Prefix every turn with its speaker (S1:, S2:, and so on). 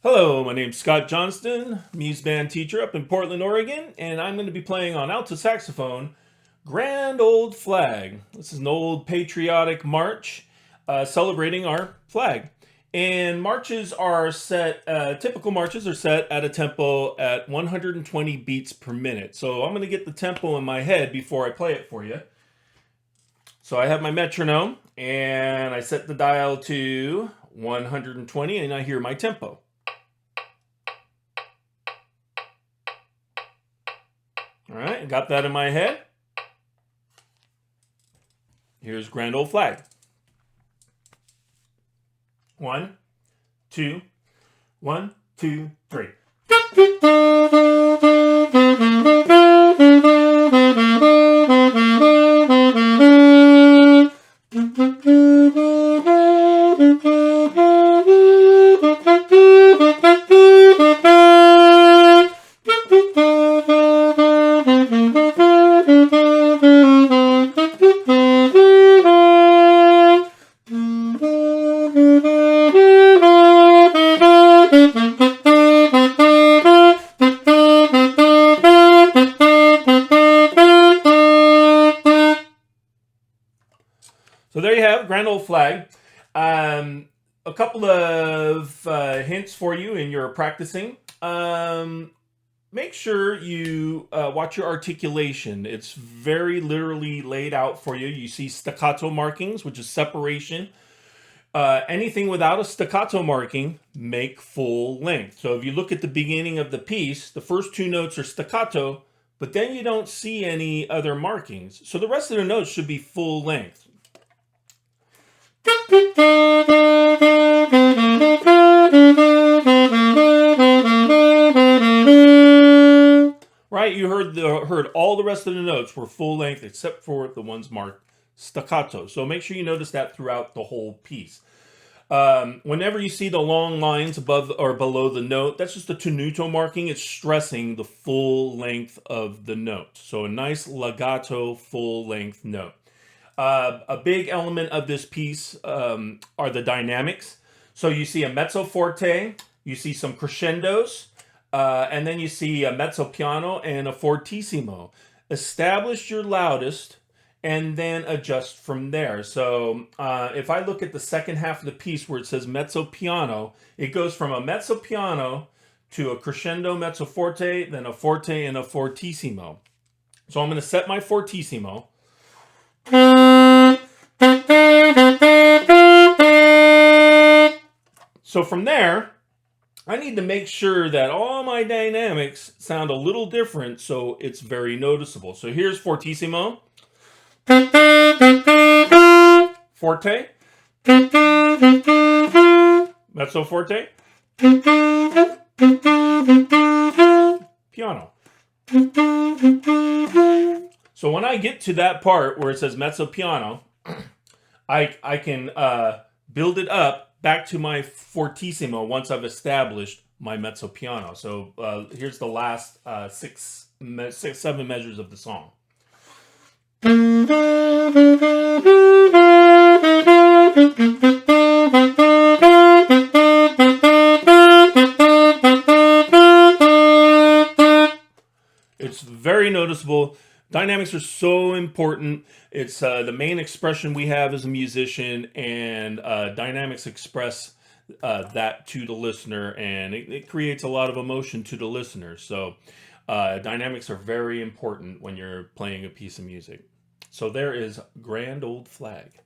S1: Hello, my name's Scott Johnston, Muse Band teacher up in Portland, Oregon, and I'm going to be playing on alto saxophone, Grand Old Flag. This is an old patriotic march celebrating our flag. And marches are set, typical marches are set at a tempo at 120 beats per minute. So I'm going to get the tempo in my head before I play it for you. So I have my metronome, and I set the dial to 120, and I hear my tempo. All right, I got that in my head. Here's Grand Old Flag. 1, 2, 1, 2, 3. So there you have Grand Old Flag. A couple of hints for you in your practicing. Make sure you watch your articulation. It's very literally laid out for you. You see staccato markings, which is separation. Anything without a staccato marking, make full length. So if you look at the beginning of the piece, the first two notes are staccato, but then you don't see any other markings. So the rest of the notes should be full length. Right, you heard all the rest of the notes were full length except for the ones marked staccato. So make sure you notice that throughout the whole piece. Whenever you see the long lines above or below the note, that's just a tenuto marking. It's stressing the full length of the note. So a nice legato full length note. A big element of this piece are the dynamics. So you see a mezzo forte, you see some crescendos, and then you see a mezzo piano and a fortissimo. Establish your loudest and then adjust from there. So if I look at the second half of the piece where it says mezzo piano, it goes from a mezzo piano to a crescendo mezzo forte, then a forte and a fortissimo. So I'm going to set my fortissimo. So from there, I need to make sure that all my dynamics sound a little different so it's very noticeable. So here's fortissimo, forte, mezzo forte, piano. So when I get to that part where it says mezzo piano, I can build it up back to my fortissimo once I've established my mezzo piano. So here's the last six, 7 measures of the song. It's very noticeable. Dynamics are so important. It's the main expression we have as a musician, and dynamics express that to the listener, and it creates a lot of emotion to the listener. So dynamics are very important when you're playing a piece of music. So there is Grand Old Flag.